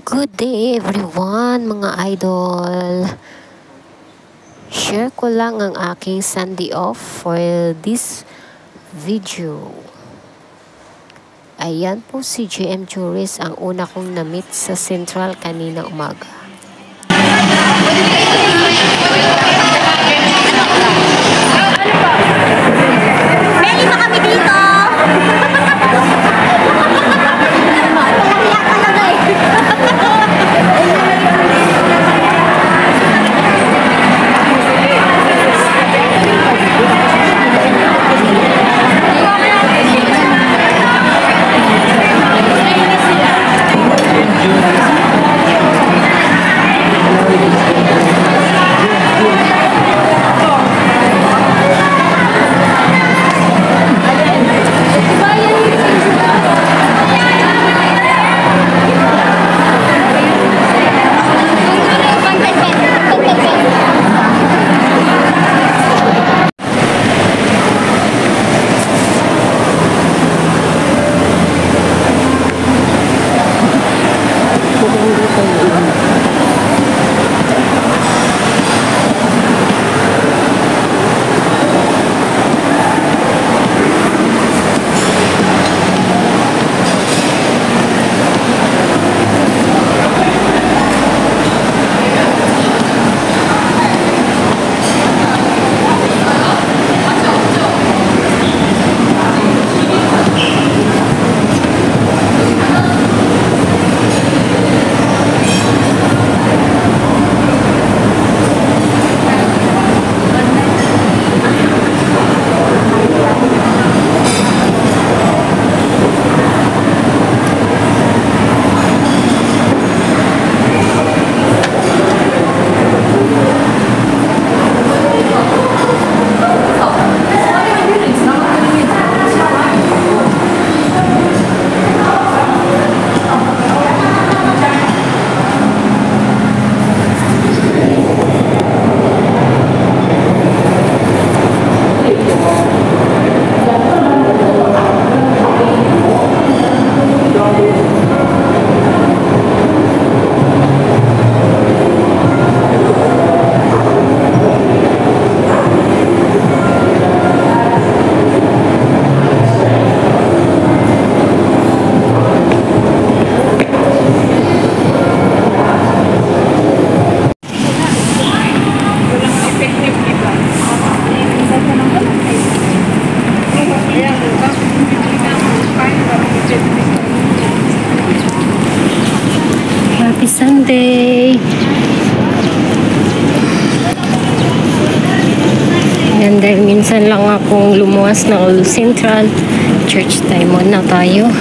Good day everyone mga idol. Share ko lang ang aking Sunday off for this video. Ayan po si JM Tourist ang una kong na-meet sa Central kanina umaga. May lima kami dito. Happy Sunday! Yan, dahil minsan lang akong lumuwas ng Old Central. Church time muna tayo.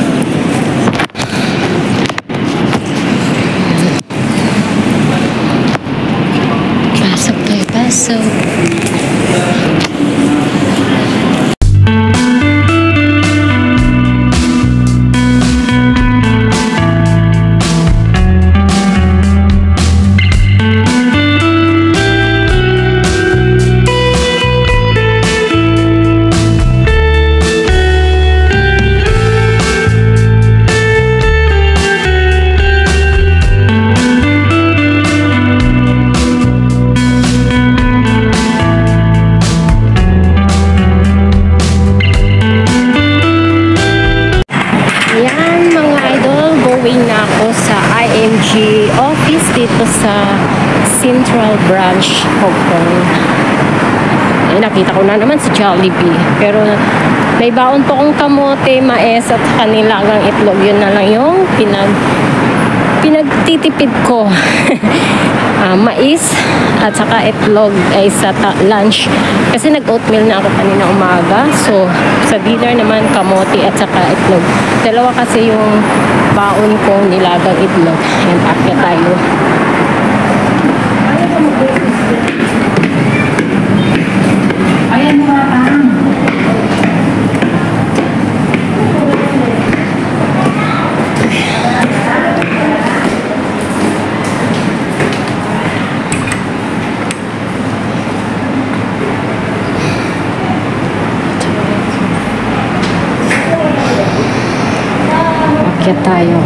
Pasok tayo, pasok. Na ako sa IMG office dito sa Central Branch, Hong Kong. Eh, nakita ko na naman si Jollibee. Pero may baon po kong kamote, mais at kanilagang itlog. Yun na lang yung pinagtitipid ko. Mais at saka itlog ay sa lunch. Kasi nag-oatmeal na ako kanina umaga. So, sa dinner naman kamote at saka itlog. Dalawa kasi yung baon kong nilagang itlog. Ayan, packet tayo. Ayan mga pang. Akyat tayo.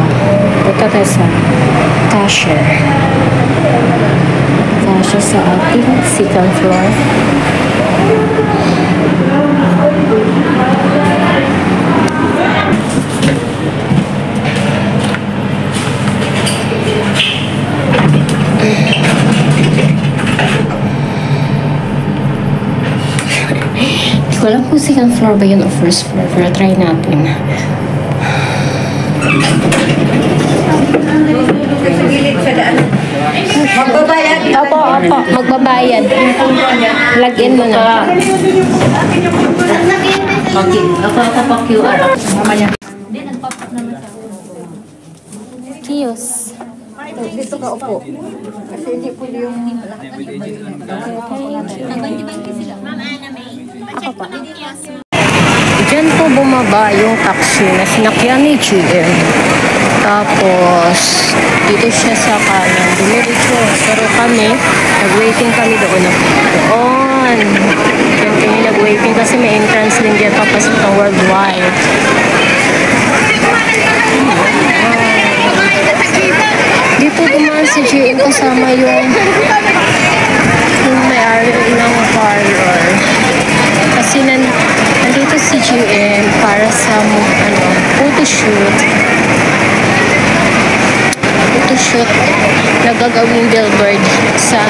Punta tayo sa cashier. Cashier sa ating second floor. Hindi ko alam kung second floor ba yun o first floor. Pero try natin. Magbabayad. Opo. Magbabayad. Login mo na. Ako pa QR. Mamaya. Kiosk. Dito ka upo. Kasi hindi po yung... Ako pa. Diyan po bumaba yung taxi na sinakyan ni GM. Tapos, dito siya sa kanan. Dumiretso. Pero kami, nag-waiting kami doon. Doon. Diyan kami nag-waiting kasi may entrance din dyan papasok ng Worldwide. Dito dumaan si GM kasama yung may-ari ng parlor. Kasi nandito si GM para sa photoshoot. Nagagawing billboard sa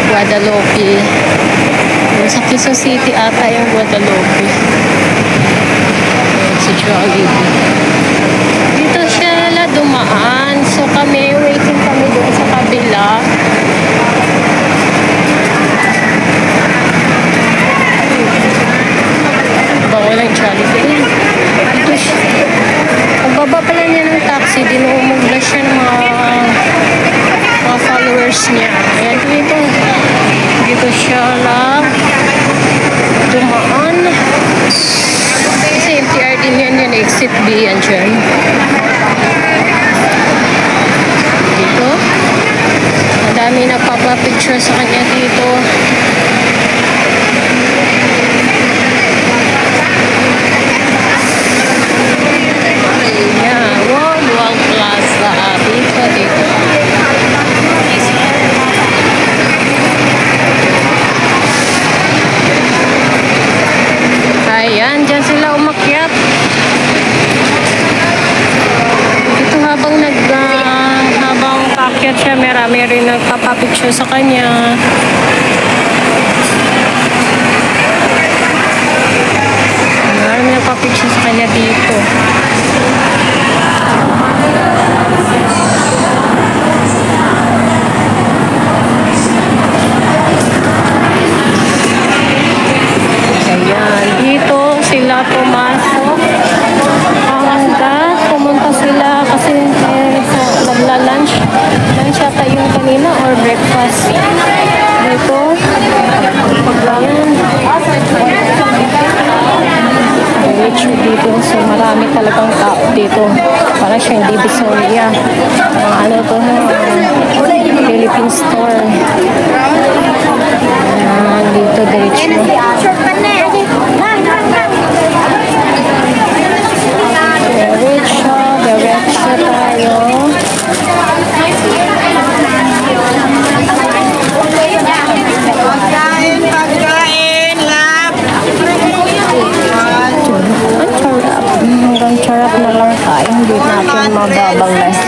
Guadalupe. Sa Quezon City ata yung Guadalupe. Si Jollibee. Dito siya dumaan. So kami, waiting kami doon sa kabila. Bago lang Jollibee. Dito siya. Pagbaba pala niya ng taxi, dinuumugla siya ng mga followers niya. Ayan dito. Dito siya lang dumaan. Kasi MTR din yan, exit B yan dyan. Dito. Ang dami nagpapapicture sa kanya dito. Ayan. World Plaza. Dito. Ayan, dyan sila umakyat. Ito habang paakyat siya, marami rin nagpapapicture sa kanya. Marami nagpapicture sa kanya dito. Ayan, dito sila pumasok. Pumunta sila kasi nagla-lunch. Lunch yata yung kanina or breakfast. Dito, paglangan. Rich dito. So marami talagang tao dito. Para siyang Divisoria. Philippine store. Ayan, dito diretso. Diretso tayo. Pagkain, lap. Hanggang charap na lang tayo. Hindi natin mababang last.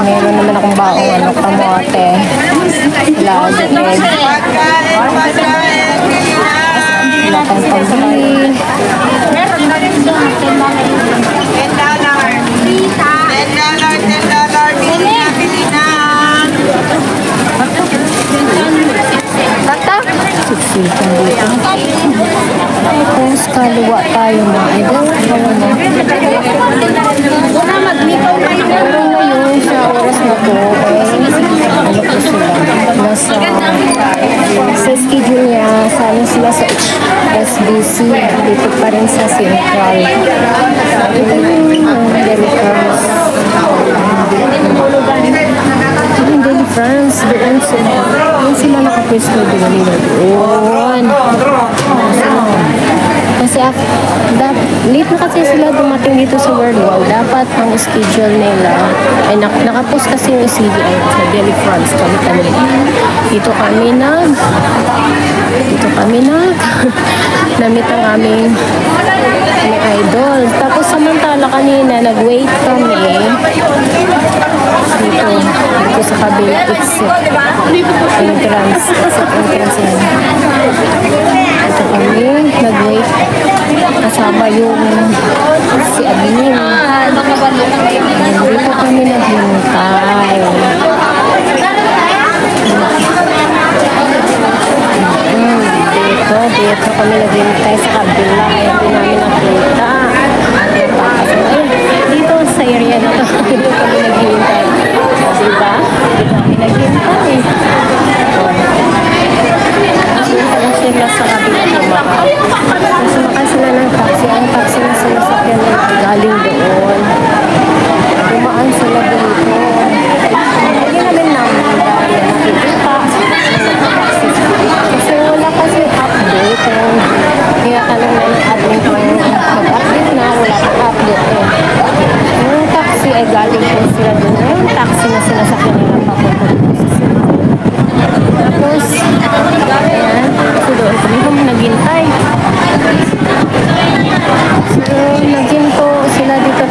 Meron naman akong baong kamote. Lado egg. Wala kang pagbili. Meron na rin doon. $10. $10. Bili na. Bata? Siksikan dito. Tapos kaliwa tayo na. Idol. Pero ngayon sa oras na to, ano po sila? Sa schedule niya, sana sila sa SBC. Dito pa rin sa Central. Ito yung Deli France. Yung Deli France, doon sila nakapwesto doon. Kasi Kasi late na kasi sila dumating dito sa World Wall. Dapat ang schedule nila ay nakapost kasi yung CDI sa Delhi France kami. Dito kami namit ang aming idol. Tapos samantala kanina nag-wait kami dito sa kabila exit entrance yan. Dito kami nag-wait kasama yung si admin. Dito kami naghintay. Dito kami naghintay sa kabila. Hindi namin nakita. Dito sa area na to, dito kami naghintay. Diba? Dito kami naghintay. Dito sila sa kabila tumakay. Sumakay sila ng taxi. Ang taxi na sinasakyan nila galing doon. Dumaan sila dito. Hindi namin nakikita. Kasi wala kasi update. Kaya tanong na ng admin kung mag-update na, wala kang update. Yung taxi ay galing po sila doon. Yung taxi na sinasakyan nila papunta po sa city. Tapos, ayan, kasi doon kami naghintay. So, naghinto sila dito at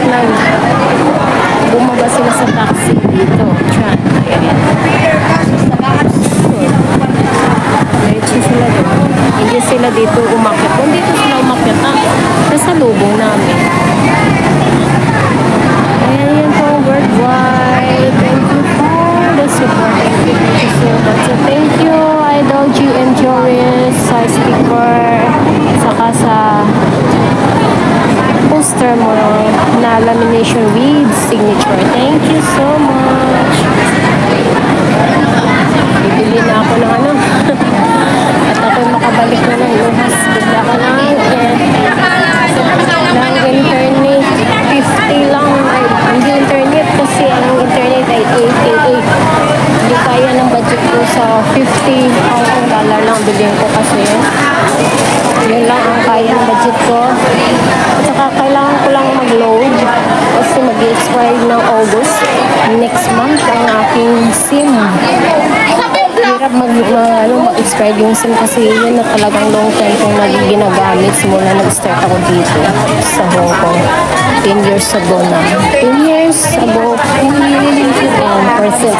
bumaba sila sa taxi dito. Diyan, ayan. Diretso sila doon. Hindi sila dito umakyat. Kung dito sila umakyat, nasa lubong namin. Ayan yan po, worldwide. Thank you for the support. Thank you so much. So, thank you, Idol GM Joris, sa sticker, saka sa poster mo na lamination with signature. Thank you so much. Bibili na ako ng ano. At ako'y makabalik na ng luhas. Bigla ko na ng internet. 50 lang. Ay, hindi internet kasi ang internet ay 888. Hindi kaya ng budget ko sa 50 Hong Kong dollar lang bilhin ko kasi. Yun lang ang kaya ng budget ko. At saka kailangan ko lang mag-load kasi mag-expire ng August next month ang aking SIM. Hirap mag-expire yung SIM kasi yun na talagang long time kong ginagamit simula nag-start ako dito sa Hong Kong 10 years ago na 10 years ago and percent.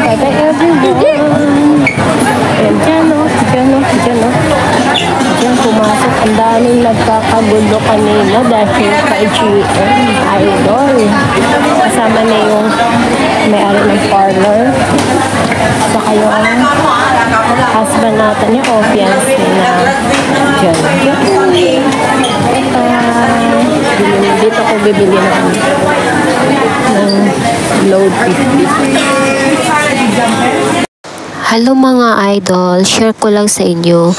Bye-bye everyone. And dyan pumasok ang daming nagkakagulo kanina dahil kay GM Idol kasama na yung may-ari ng parlor saka yung husband natin niya o fiancé na dyan. Dito ko bibili ng load 50. Hello mga idol, share ko lang sa inyo.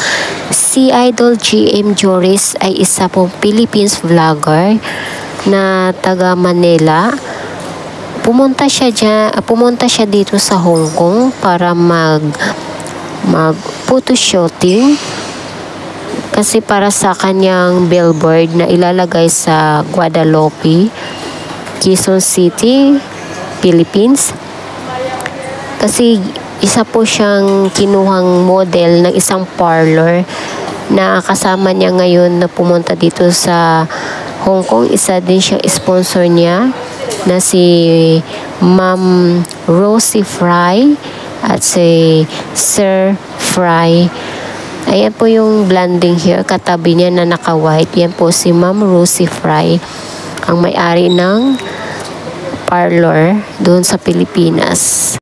Si Idol GM Joris ay isa pong Philippines vlogger na taga Manila. Pumunta siya dito sa Hong Kong para mag photo shooting kasi para sa kanyang billboard na ilalagay sa Guadalupe, Quezon City, Philippines. Kasi isa po siyang kinuhang model ng isang parlor na kasama niya ngayon na pumunta dito sa Hong Kong. Isa din siyang sponsor niya na si Ma'am Rosie Fry at si Sir Fry. Ayan po yung blending here. Katabi niya na naka-white. Yan po si Ma'am Rosie Fry, ang may-ari ng parlor doon sa Pilipinas.